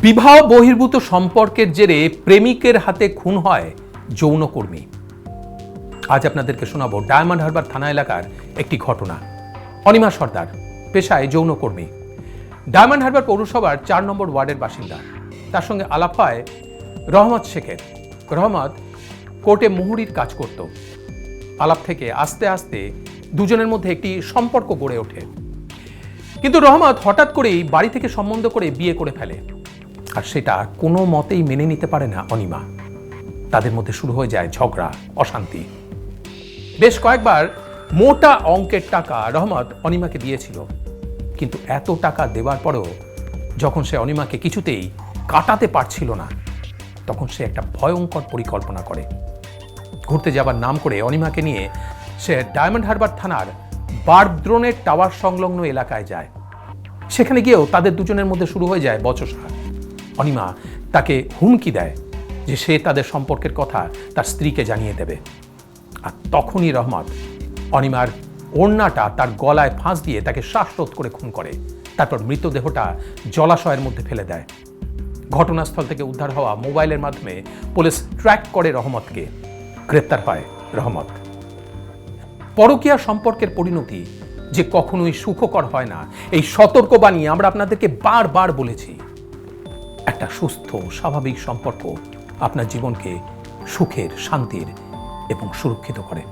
বিবাহ বহির্ভূত সম্পর্কের জেরে প্রেমিকের হাতে খুন হয় যৌনকর্মী। আজ আপনাদেরকে শোনাবো ডায়মন্ড হারবার থানা এলাকার একটি ঘটনা। অনিমা সর্দার পেশায় যৌনকর্মী, ডায়মন্ড হারবার পৌরসভার 4 নম্বর ওয়ার্ডের বাসিন্দা। তার সঙ্গে আলাপ হয় রহমত শেখের। রহমত কোর্টে মুহুরির কাজ করত। আলাপ থেকে আস্তে আস্তে দুজনের মধ্যে একটি সম্পর্ক গড়ে ওঠে। কিন্তু রহমত হঠাৎ করেই বাড়ি থেকে সম্বন্ধ করে বিয়ে করে ফেলে, আর সেটা কোনো মতেই মেনে নিতে পারে না অনিমা। তাদের মধ্যে শুরু হয়ে যায় ঝগড়া, অশান্তি। বেশ কয়েকবার মোটা অঙ্কের টাকা রহমত অনিমাকে দিয়েছিল, কিন্তু এত টাকা দেওয়ার পরেও যখন সে অনিমাকে কিছুতেই কাটাতে পারছিল না, তখন সে একটা ভয়ঙ্কর পরিকল্পনা করে। ঘুরতে যাবার নাম করে অনিমাকে নিয়ে সে ডায়মন্ড হারবার থানার বারদ্রোনের টাওয়ার সংলগ্ন এলাকায় যায়। সেখানে গিয়েও তাদের দুজনের মধ্যে শুরু হয়ে যায় বচসা। অনিমা তাকে হুমকি দেয় যে সে তাদের সম্পর্কের কথা তার স্ত্রীকে জানিয়ে দেবে। আর তখনই রহমত অনিমার ওড়নাটা তার গলায় ফাঁস দিয়ে তাকে শ্বাসরোধ করে খুন করে। তারপর মৃতদেহটা জলাশয়ের মধ্যে ফেলে দেয়। ঘটনাস্থল থেকে উদ্ধার হওয়া মোবাইলের মাধ্যমে পুলিশ ট্র্যাক করে রহমতকে। গ্রেপ্তার পায় রহমত। পরকীয়া সম্পর্কের পরিণতি যে কখনোই সুখকর হয় না, এই সতর্কবাণী আমরা আপনাদেরকে বারবার বলেছি। একটা সুস্থ স্বাভাবিক সম্পর্ক আপনার জীবনকে সুখের, শান্তির এবং সুরক্ষিত করে।